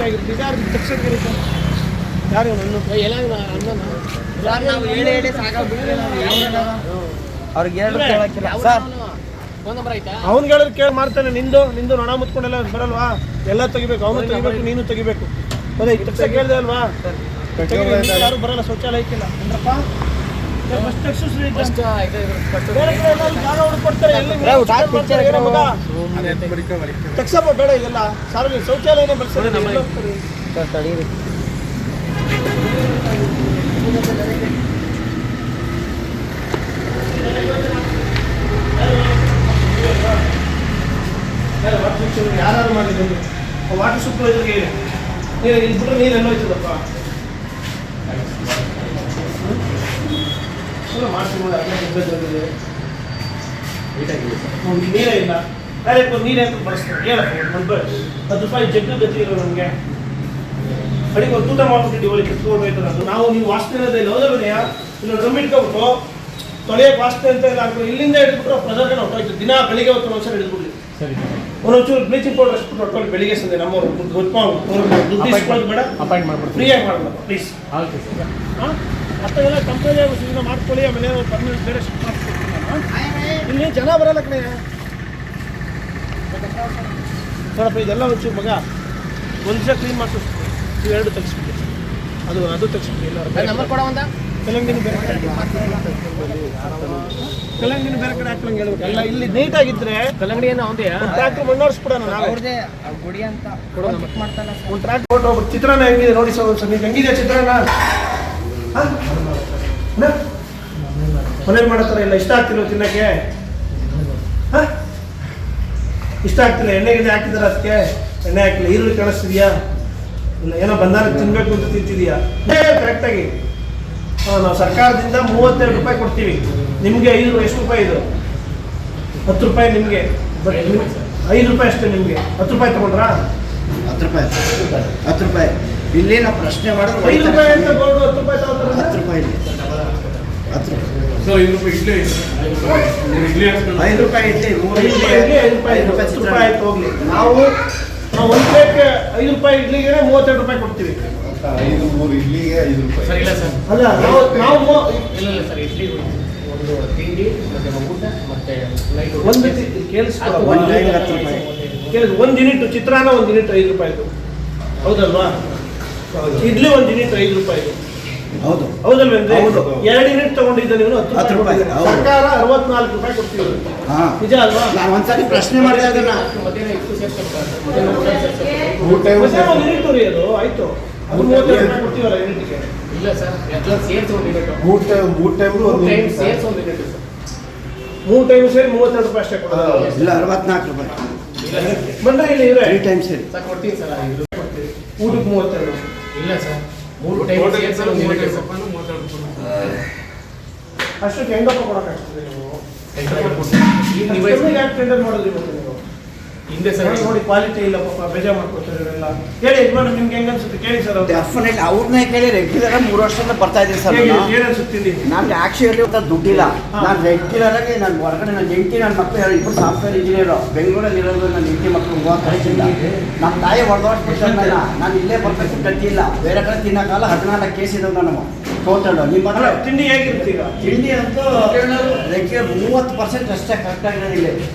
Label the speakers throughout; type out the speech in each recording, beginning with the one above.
Speaker 1: ನೀಟಾಗಿರುತ್ತೆ. ಯಾರು ತಕ್ಷಣಕ್ಕೆ ಯಾರು ನನ್ನ ಎಲ್ಲ ಅನ್ನನ
Speaker 2: ಅವ್ರಿಗೆ ಹೇಳಕ್ಕಿಲ್ಲ ಸರ್.
Speaker 1: ಅವ್ನು ಹೇಳಿದ್ರೆ ಕೇಳಿ ಮಾಡ್ತಾನೆ. ನಿಂದು ನೊಣ ಮುತ್ಕೊಂಡೆಲ್ಲ ಬರಲ್ವಾ? ಎಲ್ಲ ತೆಗಿಬೇಕು, ಅವನು ತೆಗಿಬೇಕು, ನೀನು ತೆಗಿಬೇಕು. ಅದೇ ತಕ್ಷಣ ಕೇಳಿದೆ ಅಲ್ವಾ? ಯಾರು ಬರಲ್ಲ, ಶೌಚಾಲಯಕ್ಕಿಲ್ಲ ಅಂದ್ರಪ್ಪ. ತಕ್ಷಪ ಬೇಡ, ಇದೆಲ್ಲ ಸಾರ್ವಜನಿಕ ಶೌಚಾಲಯನೇ ಬಳಸ್ತಾರೆ. ಯಾರು ಮಾಡಿದ್ರು ವಾಟರ್ ಸೂಪರ್ವೈಸರ್ಗೆ ನೀರು ಇಲ್ಲಿ ಬಿಟ್ಟರೆ ನೀರು ಎಲ್ಲ ಹೋಯ್ತದಪ್ಪ. ನೀರೇ ಇಲ್ಲ, ನೀರೇ ಅಂತ ಬಳಸ್ತಾರೆ. ಹೇಳಪ್ಪ, 10 ರೂಪಾಯಿ ಜಗ್ಗು ಗತಿ ಇರೋ ನಮಗೆ ಅಡಿಗೆ ಒಂದು ತೂಟ ಮಾಡ್ಬಿಟ್ಟು ಒಳಗೆ ಕಿತ್ಕೊಂಡು ಹೋಯ್ತದೆ. ಅದು ನಾವು ನೀವು ವಾಸನೆ ಇರೋದೇ ಇಲ್ಲ, ಹೌದಾ? ಇಲ್ಲ ಡ್ರಮ್ ಇಟ್ಕೊಬಿಟ್ಟು ತೊಳೆಯೋಕೆ ವಾಸನೆ ಅಂತ ಇಲ್ಲ ಹಾಕ್ಬಿಟ್ಟು ಇಲ್ಲಿಂದ ಹಿಡಿದ್ಬಿಟ್ರೆ ಪ್ರದರ್ಶನ ಹೊಟ್ಟೋಯ್ತು. ದಿನ ಬೆಳಿಗ್ಗೆ ಹೊತ್ತು ಒಂದ್ಸರಿ ಹಿಡಿದ್ಬಿಡ್ಲಿ, ಒಂದೊಂಚೂರು ಬ್ಲೀಚಿಂಗ್ ಪೌಡರ್ ಅಷ್ಟು ಹೊಟ್ಕೊಂಡು ಬೆಳಿಗ್ಗೆ ಸಂದೆ ನಮ್ಮವ್ರು ಗೊತ್ತ್ಕೊಂಡು ಬೇಡ, ಅಪಾಯಿಂಟ್ ಮಾಡ್ಬಿಟ್ಟು ಫ್ರೀಯಾಗಿ ಮಾಡ್ಬೋದು ಪ್ಲೀಸ್. ಅಷ್ಟ ಎಲ್ಲ ಕಂಪ್ಲೇಂಟ್ ಇದನ್ನ ಮಾಡ್ಕೊಳ್ಳಿ. ಆಮೇಲೆ ಪರ್ಮನೆಂಟ್ ಬೇರೆ ಶಿಫ್ಟ್ ಮಾಡ್ಕೊಡ್ತೀನಿ. ಇಲ್ಲಿ ಜನ ಬರಲ್ಲ ಕಣೆ. ನೋಡಪ್ಪ, ಇದೆಲ್ಲ ಒಂಚೂರು ಮಗ ಒಂದು ದಿವಸ ಕ್ಲೀನ್ ಮಾಡ್ಕೊಡ್ತೀನಿ. ಇವೆರಡು ತೆಗಿಸ್ಬಿಟ್ಟು ಅದು ತೆಗಿಸ್ಬಿಟ್ಟು ಎಲ್ಲ ಕಲ್ಲಂಗಿನ ಬೇರೆ ಕಡೆ ಕಲ್ಲಂಗಿನ ಬೇರೆ ಕಡೆ ಹಾಕ್ಲಂಗೆ ಹೇಳ್ಬೇಕು. ಎಲ್ಲ ಇಲ್ಲಿ ನೀಟಾಗಿದ್ರೆ ಕಲ್ಲಂಗಡಿ ಟ್ರ್ಯಾಕ್ಟರ್ ಮಣ್ಣೋಡಿಸ್ಬಿಡೋಣ ನಾವು. ಒಂದು ಟ್ರ್ಯಾಕ್ಟರ್ ಫೋಟೋ ಹೋಗ್ಬಿಟ್ಟು ಚಿತ್ರಾನ್ನ ಹೆಂಗಿದೆ ನೋಡಿ ಸರ್. ಒಂದ್ಸಲ ನೀವು ಹೆಂಗಿದೆ ಚಿತ್ರಾನ್ನ? ಮನೇಲಿ ಮಾಡೋ ಥರ ಇಲ್ಲ. ಇಷ್ಟ ಆಗ್ತಿಲ್ಲ ತಿನ್ನಕ್ಕೆ? ಇಷ್ಟ ಆಗ್ತಿಲ್ಲ? ಎಣ್ಣೆಗೆ ಹಾಕಿದಾರೆ ಅದಕ್ಕೆ? ಎಣ್ಣೆ ಹಾಕಿಲ್ಲ. ಈರುಳ್ಳಿ ಕಾಣಿಸ್ತಿದ್ಯಾ? ಇಲ್ಲ ಏನೋ ಬಂದಾಗ ತಿನ್ಬೇಕು ಅಂತ ತಿಂತಿದೀಯಾ? ಕರೆಕ್ಟಾಗಿ ನಾವು ಸರ್ಕಾರದಿಂದ 32 ರೂಪಾಯಿ ಕೊಡ್ತೀವಿ. ನಿಮಗೆ 5 ಎಷ್ಟು ರೂಪಾಯಿ? ಇದು 10 ರೂಪಾಯಿ ನಿಮಗೆ. ಬಟ್ 5 ರೂಪಾಯಿ ಅಷ್ಟೇ ನಿಮಗೆ. 10 ರೂಪಾಯಿ ತಗೊಂಡ್ರಾ?
Speaker 2: 10 ರೂಪಾಯಿ ಇಲ್ಲಿ ನಾವು ಪ್ರಶ್ನೆ ಮಾಡೋದು
Speaker 1: 5 ರೂಪಾಯಿ ಅಂತ ಗೋಲ್ಡ್ 10 ರೂಪಾಯಿ ತಗೋತಾರೆ.
Speaker 2: 10 ರೂಪಾಯಿ 10 ರೂಪಾಯಿ
Speaker 1: ಆಯ್ತು ಹೋಗ್ಲಿ. ನಾವು 1 ಪ್ಲೇಟ್ 5 ರೂಪಾಯಿ ಇಡ್ಲಿಗೆ 32 ರೂಪಾಯಿ ಕೊಡ್ತೀವಿ.
Speaker 3: 3 ಇಡ್ಲಿಗೆ 5 ರೂಪಾಯಿ
Speaker 1: ಸರ್. ಇಲ್ಲ ಸರ್, ಅಲ್ಲ ನಾವು
Speaker 4: ಇಲ್ಲ ಸರ್, ಇಡ್ಲಿ ಒಂದು ತಿಂಡಿ ಮತ್ತೆ ಊಟ ಮತ್ತೆ
Speaker 1: ಒಂದು ಕೇಳಿಸ್ಕೊಳ್ಳ. 1 ಯೂನಿಟ್ ಚಿತ್ರಾನ್ನ 1 ಯೂನಿಟ್ 5 ರೂಪಾಯಿದು, ಹೌದಲ್ವಾ? ಇಡ್ಲಿ 1 ಯೂನಿಟ್ 5 ರೂಪಾಯಿ,
Speaker 2: ಹೌದು
Speaker 1: ಹೌದಲ್ವೇನ್ರಿ? 2 ಯೂನಿಟ್ ತಗೊಂಡಿದ್ದ ನೀವು 10 ರೂಪಾಯಿ. ಸರ್ಕಾರ 64 ರೂಪಾಯಿ ಕೊಡ್ತೀವಿ. ನಿಜ ಅಲ್ವಾ?
Speaker 2: ನಾನು ಒಂದ್ಸರಿ ಪ್ರಶ್ನೆ ಮಾಡಿದೆ ಅದನ್ನ.
Speaker 1: ಒಂದು ಯೂನಿಟ್ ರೀ ಅದು. ಆಯ್ತು, ಅದು 32 ರೂಪಾಯಿ ಕೊಡ್ತೀವಲ್ಲ ಯೂನಿಟ್ಗೆ.
Speaker 4: ಇಲ್ಲ ಸರ್, ಎಲ್ಲ ಸೇರ್ಸ್ ಒಂದು ಯೂನಿಟ್.
Speaker 3: 3 ಟೈಮ್
Speaker 4: ಸೇರ್ಸ್ ಒಂದು ಯೂನಿಟ್ ಸರ್.
Speaker 1: 3 ಟೈಮ್ ಸೇರಿ 32 ರೂಪಾಯಿ ಅಷ್ಟೇ ಕೊಡೋದು.
Speaker 2: ಇಲ್ಲ 64 ರೂಪಾಯಿ
Speaker 1: ಬಂದ್ರೆ ಇಲ್ಲಿ ಇವ್ರೆ
Speaker 2: 3 ಟೈಮ್ ಸೇರಿ
Speaker 4: ಸರ್ ಕೊಡ್ತೀನಿ ಸರ್.
Speaker 1: ಊಟಕ್ಕೆ 32.
Speaker 4: ಇಲ್ಲ ಸರ್, 3 ಟೈಮ್ ಸೇರ್ಸ್ ಒಂದು ಯೂನಿಟ್ ಸರ್.
Speaker 1: ಅಷ್ಟಕ್ಕೆ ಹೆಂಗಪ್ಪ ಕೊಡೋಕ್ಕಾಗ್ತದೆ ನೀವು? ಯಾಕೆ ಟೆಂಡರ್ ಮಾಡಿದ್ರಿ ಮತ್ತೆ ನೀವು?
Speaker 4: ಹಿಂದೆ ಸರ್
Speaker 1: ನೋಡಿ ಕ್ವಾಲಿಟಿ ಇಲ್ಲ ಪಾಪ, ಬೇಜಾರು ಮಾಡ್ಕೊತಾರೆ ಇವರೆಲ್ಲ. ಹೇಳಿ ಯಜಮಾನ, ನಿಮ್ಗೆ ಹೆಂಗ ಅನ್ಸುತ್ತೆ? ಕೇಳಿ ಸರ್.
Speaker 2: ಡೆಫಿನೆಟ್ ಅವ್ರನ್ನೇ ಕೇಳಿ. ರೆಗ್ಯುಲರ್ 3 ವರ್ಷದಿಂದ ಬರ್ತಾ ಇದ್ದೀನಿ ಸರ್.
Speaker 1: ಏನ್ ಅನ್ಸುತ್ತೀನಿ?
Speaker 2: ನನ್ಗೆ ಆಕ್ಚುಲಿ ದುಡ್ಡಿಲ್ಲ. ನಾನು ರೆಗ್ಯುಲರ್ ಆಗಿ ನಾನು ಹೊರಗಡೆ ನನ್ನ ಹೆಂಡತಿ ನನ್ನ ಮಕ್ಕಳು ಇಬ್ಬರು ಸಾಫ್ಟ್ವೇರ್ ಇಂಜಿನಿಯರು ಬೆಂಗಳೂರಲ್ಲಿ ಇರೋದು. ನನ್ನ ಹೆಂಡತಿ ಮಕ್ಕಳು ಹೋಗೋಕೆ ಕಳಿಸಿಲ್ಲ. ನಮ್ಮ ತಾಯಿ ಹೊಡೆದೋಡ್ಬಿಡ್ತಾರೆ. ನಾನು ಇಲ್ಲೇ ಬರ್ಬೇಕು ಗತಿ ಇಲ್ಲ. ಬೇರೆ ಕಡೆ ತಿನ್ನೋಕ್ಕಲ್ಲ. 14 ಕೇಸ್ ಇದಾವೆ ನಾವು ಟೋಟಲ್. ನಿಮ್ಮ
Speaker 1: ತಿಂಡಿ ಹೇಗಿರ್ತೀಗ?
Speaker 2: ತಿಂಡಿ ಅಂತೂ ರೆಗ್ಯುಲರ್ 30% ಅಷ್ಟೇ ಕರೆಕ್ಟಾಗಿರೋದಿಲ್ಲ.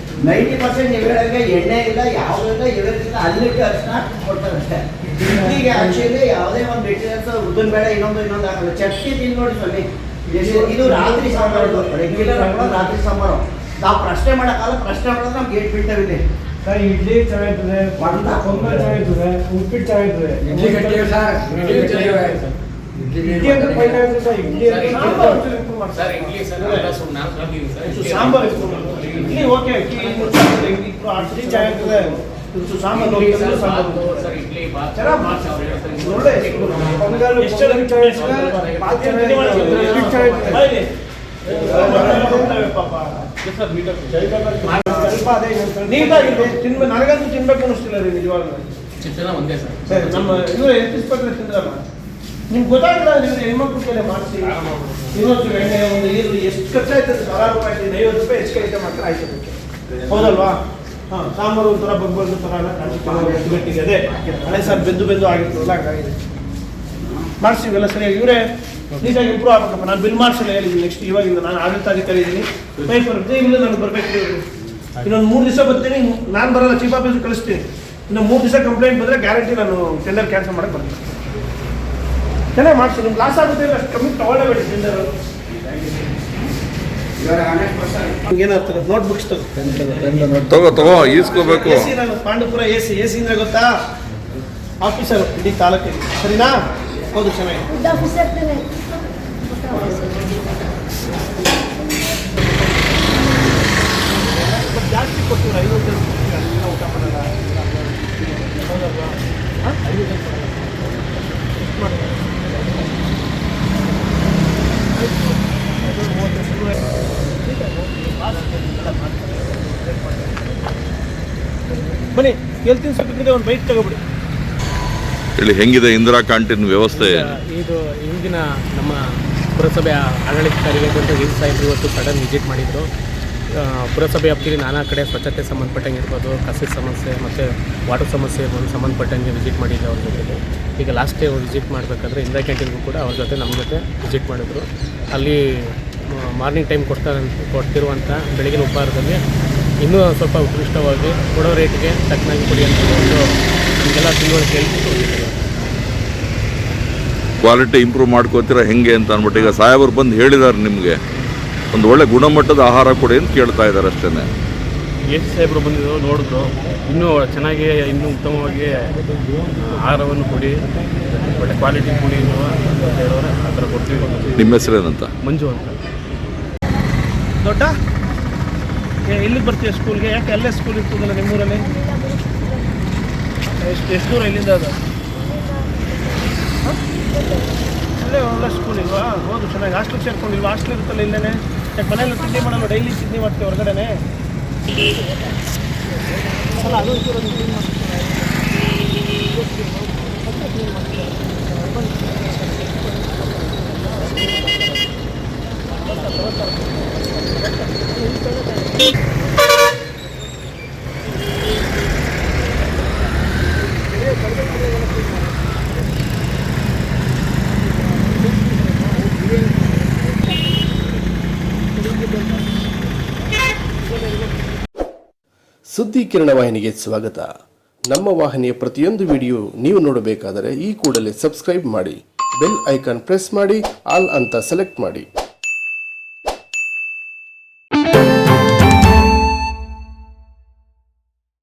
Speaker 2: 90% ಇವೆರಗೆ ಎಣ್ಣೆ ಇಲ್ಲ, ಯಾವುದೆಲ್ಲ ಇವರಿಗಿಲ್ಲ. ಅಲ್ಲಿಗೆ ಅರ್ಶನ ಕೊಡ್ತಾರೆ ಅಷ್ಟೇ. ಇಡ್ಲಿಗೆ ಆಕ್ಚುಲಿ ಯಾವುದೇ ಒಂದು ಮೆಟೀರಿಯಲ್ಸ್ ಉದ್ದಿನ ಬೇಳೆ ಇನ್ನೊಂದು ಹಾಕಲ್ಲ. ಚಟ್ನಿ ತಿಂದು ನೋಡಿ ಸ್ವಾಮಿ. ಇದು ರಾತ್ರಿ ಸಾಂಬಾರು, ರೆಗ್ಯುಲರ್ ಹಾಕೋದು ರಾತ್ರಿ ಸಾಂಬಾರು. ನಾವು ಪ್ರಶ್ನೆ ಮಾಡೋಕ್ಕಲ್ಲ. ಪ್ರಶ್ನೆ ಮಾಡೋದು ನಮ್ಗೆ 8 ಬಿಡ್ತಾವಿದೆ.
Speaker 1: ಇಡ್ಲಿ ಚೆನ್ನಾಗಿರ್ತದೆ, ಪೊಂಗಲ್ ಚೆನ್ನಾಗಿರ್ತದೆ, ಉಪ್ಪಿಟ್ಟು ಚೆನ್ನಾಗಿರ್ತದೆ.
Speaker 4: ಇಡ್ಲಿ ಗಟ್ಟಿ ಸರ್, ಇಡ್ಲಿ ಚೆನ್ನಾಗಿದೆ.
Speaker 1: ಇಡ್ಲಿ ಅಂತ ಪೈನಾಗಿರ್ತದೆ sir. Idli
Speaker 4: sir idli sir
Speaker 1: sambar idli okay. ಅಡ್ಲಿ ಚೆನ್ನಾಗಿರ್ತದೆ. ಸಾಂಬಾರು
Speaker 4: ಸರ್ ಇಡ್ಲಿ
Speaker 1: ಒಳ್ಳೆ ಪೊಂಗಲ್ ನೀಟಾಗಿದೆ. ನನಗಂತೂ ತಿನ್ಬೇಕು ಅನ್ನಿಸ್ತಿಲ್ಲ ರೀ ನಿಜವಾಗ್ಲೂ.
Speaker 4: ಚಿತ್ರಾನ್ನ ಒಂದೇ
Speaker 1: ಸರ್. ನಮ್ಮ ಇವರು ಎತ್ತಿಸ್ಪತ್ರೆ ತಿಂದ್ರಲ್ಲ, ನಿಮ್ಗೆ ಗೊತ್ತಾಗಿಲ್ಲ. ನೀವು ಹೆಣ್ಮಕ್ಳು ಕೈಲೇ ಮಾಡಿಸಿ ಇನ್ನೊಂದು ಎಣ್ಣೆ ಒಂದು ಈರುಳ್ಳಿ ಎಷ್ಟು ಖರ್ಚಾಯ್ತದೆ? 1000 ರೂಪಾಯಿ 50 ರೂಪಾಯಿ ಹೆಚ್ಚಿಗೆ ಐಟಮ್ ಮಾತ್ರ ಆಯ್ತು. ಹೌದಲ್ವಾ? ಹಾಂ ಸಾಂಬಾರು ಒಂಥರ ಬಗ್ಬಗ್ಗ ಥರ ಎಲ್ಲ ಕಾಣಿಸುತ್ತೆ ಗಟ್ಟಿಗೆ ಅದೇ ಹಳೆ ಸರ್ ಬೆಂದು ಆಗಿರ್ತದಲ್ಲ ಹಂಗಾಗಿದೆ. ಮಾಡಿಸ್ತೀವಲ್ಲ ಸರಿಯಾಗಿ ಇವರೇ ನೀಟಾಗಿ ಇಂಪ್ರೂವ್ ಆಗ್ಬೇಕಪ್ಪ. ನಾನು ಬಿಲ್ ಮಾಡಿಸಲ್ಲ ಹೇಳಿದ್ದೀನಿ ನೆಕ್ಸ್ಟ್ ಇವಾಗಿಂದ ನಾನು ಆಡಳಿತಾಧಿಕಾರಿ ಇದ್ದೀನಿ ಪೇಪರ್ ಇಲ್ಲ ನನಗೆ ಬರಬೇಕು. ಇನ್ನೊಂದು 3 ದಿವಸ ಬರ್ತೀನಿ, ನಾನು ಬರೋಲ್ಲ ಚೀಫ್ ಆಫೀಸರ್ ಕಳಿಸ್ತೀನಿ. ಇನ್ನು 3 ದಿವಸ ಕಂಪ್ಲೇಂಟ್ ಬಂದರೆ ಗ್ಯಾರಂಟಿ ನಾನು ಟೆಂಡರ್ ಕ್ಯಾನ್ಸಲ್ ಮಾಡಕ್ಕೆ ಬರ್ತೀನಿ. ಚೆನ್ನಾಗಿ ಮಾಡಿಸಿ, ನಿಮ್ಗೆ ಲಾಸ್ ಆಗುತ್ತೆ ಇಲ್ಲ ಅಷ್ಟು ಕಮ್ಮಿ ತೊಗೊಳ್ಳೇಬೇಡಿ ಟೆಂಡರ್. ಏನಾಗ್ತದೆ ನೋಟ್ಬುಕ್ಸ್
Speaker 5: ತಗೋ ಈಸ್ಕೋಬೇಕು.
Speaker 1: ಎ ಸಿ ನಾನು ಪಾಂಡುಪುರ ಎ ಸಿ ಅಂದ್ರೆ ಗೊತ್ತಾ ಆಫೀಸರ್ ಇಡೀ ತಾಲೂಕಿಗೆ, ಸರಿನಾ? ಹೌದು ಚೆನ್ನಾಗಿ ಜಾಸ್ತಿ ಕೊಡ್ತೀವಿ 50 ಊಟ ಮಾಡಲ್ಲ. ಹೌದಲ್ವಾ? ಬನ್ನಿ ಹೇಳ್ತೀನಿ, ಸ್ವಲ್ಪ ಒಂದು ಬೈಕ್ ತಗೋಬಿಡಿ.
Speaker 5: ಇಲ್ಲಿ ಹೆಂಗಿದೆ ಇಂದಿರಾ ಕ್ಯಾಂಟೀನ್ ವ್ಯವಸ್ಥೆ?
Speaker 4: ಇದು ಹಿಂದಿನ ನಮ್ಮ ಪುರಸಭೆಯ ಆಡಳಿತಾಧಿಕಾರಿಗಳು ಗಿರಿ ಸಾಹೇಬರು ಇವತ್ತು ಸಡನ್ ವಿಸಿಟ್ ಮಾಡಿದರು. ಪುರಸಭೆ ವ್ಯಾಪ್ತಿಯಲ್ಲಿ ನಾನಾ ಕಡೆ ಸ್ವಚ್ಛತೆ ಸಂಬಂಧಪಟ್ಟಂಗೆ ಇರ್ಬೋದು, ಕಸದ ಸಮಸ್ಯೆ ಮತ್ತು ವಾಟರ್ ಸಮಸ್ಯೆ ಸಂಬಂಧಪಟ್ಟಂಗೆ ವಿಸಿಟ್ ಮಾಡಿದ್ದೆ ಅವ್ರ ಜೊತೆಗೆ. ಈಗ ಲಾಸ್ಟ್ ಡೇ ವಿಸಿಟ್ ಮಾಡಬೇಕಾದ್ರೆ ಇಂದಿರಾ ಕ್ಯಾಂಟೀನ್ಗೂ ಕೂಡ ಅವ್ರ ಜೊತೆ ನಮ್ಮ ಜೊತೆ ವಿಸಿಟ್ ಮಾಡಿದ್ರು. ಅಲ್ಲಿ ಮಾರ್ನಿಂಗ್ ಟೈಮ್ ಕೊಡ್ತಿರುವಂಥ ಬೆಳಗಿನ ಉಪಹಾರದಲ್ಲಿ ಇನ್ನೂ ಸ್ವಲ್ಪ ಉತ್ಕೃಷ್ಟವಾಗಿ ಕೊಡೋ ರೇಟ್ಗೆ ತಕ್ಕನಾಗಿ ಕೊಡಿ ಅಂತ ಒಂದು ನಮಗೆಲ್ಲ ತಿಳುವಳಿಕೆ ಹೇಳ್ಬಿಟ್ಟು
Speaker 5: ಕ್ವಾಲಿಟಿ ಇಂಪ್ರೂವ್ ಮಾಡ್ಕೋತೀರಾ ಹೆಂಗೆ ಅಂತ ಅಂದ್ಬಿಟ್ಟು ಈಗ ಸಾಹೇಬರು ಬಂದು ಹೇಳಿದ್ದಾರೆ ನಿಮಗೆ ಒಂದು ಒಳ್ಳೆ ಗುಣಮಟ್ಟದ ಆಹಾರ ಕೊಡಿ ಅಂತ ಕೇಳ್ತಾ ಇದ್ದಾರೆ ಅಷ್ಟೇ.
Speaker 6: ಎಸ್ ಸಾಹೇಬರು ಬಂದಿದ್ದು ನೋಡಿದ್ರು, ಇನ್ನೂ ಚೆನ್ನಾಗಿ ಇನ್ನೂ ಉತ್ತಮವಾಗಿ ಆಹಾರವನ್ನು ಕೊಡಿ, ಒಳ್ಳೆ ಕ್ವಾಲಿಟಿ ಕೊಡಿ ಅಂತ ಹೇಳೋರೆ ಆ ಥರ ಕೊಡ್ತೀವಿ.
Speaker 5: ನಿಮ್ಮ ಹೆಸರೇನಂತ?
Speaker 6: ಮಂಜು ಅಂತ.
Speaker 1: ದೊಡ್ಡ ಎಲ್ಲಿಗೆ ಬರ್ತೀಯ ಸ್ಕೂಲ್ಗೆ? ಯಾಕೆ ಅಲ್ಲೇ ಸ್ಕೂಲ್ ಇರ್ತದಲ್ಲ ನಿಮ್ಮೂರಲ್ಲಿ? ಎಷ್ಟು ದೂರ ಇಲ್ಲಿಂದ ಅದು? ಅಲ್ಲೇ ಒಳ್ಳೆ ಸ್ಕೂಲ್ ಇಲ್ವಾ? ಹೌದು ಚೆನ್ನಾಗಿ. ಹಾಸ್ಟೆಲ್ ಸೇರ್ಕೊಂಡಿಲ್ವಾ? ಹಾಸ್ಟೆಲ್ ಇರುತ್ತಲ್ಲ ಇಲ್ಲೇನೆ. ಯಾಕೆ ಮನೇಲಿ ತಿಂಡಿ ಮಾಡಲ್ಲ? ಡೈಲಿ ತಿಂಡಿ ಮಾಡ್ತೀವಿ ಹೊರಗಡೆನೆ. ಅಲ್ಲ ಅದು ಕ್ಲೀನ್ ಮಾಡ್ತೀವಿ.
Speaker 7: ಸುದ್ದಿ ಕಿರಣ ವಾಹಿನಿಗೆ ಸ್ವಾಗತ. ನಮ್ಮ ವಾಹಿನಿಯ ಪ್ರತಿಯೊಂದು ವಿಡಿಯೋ ನೀವು ನೋಡಬೇಕಾದರೆ ಈ ಕೂಡಲೇ ಸಬ್ಸ್ಕ್ರೈಬ್ ಮಾಡಿ, ಬೆಲ್ ಐಕಾನ್ ಪ್ರೆಸ್ ಮಾಡಿ, ಆಲ್ ಅಂತ ಸೆಲೆಕ್ಟ್ ಮಾಡಿ.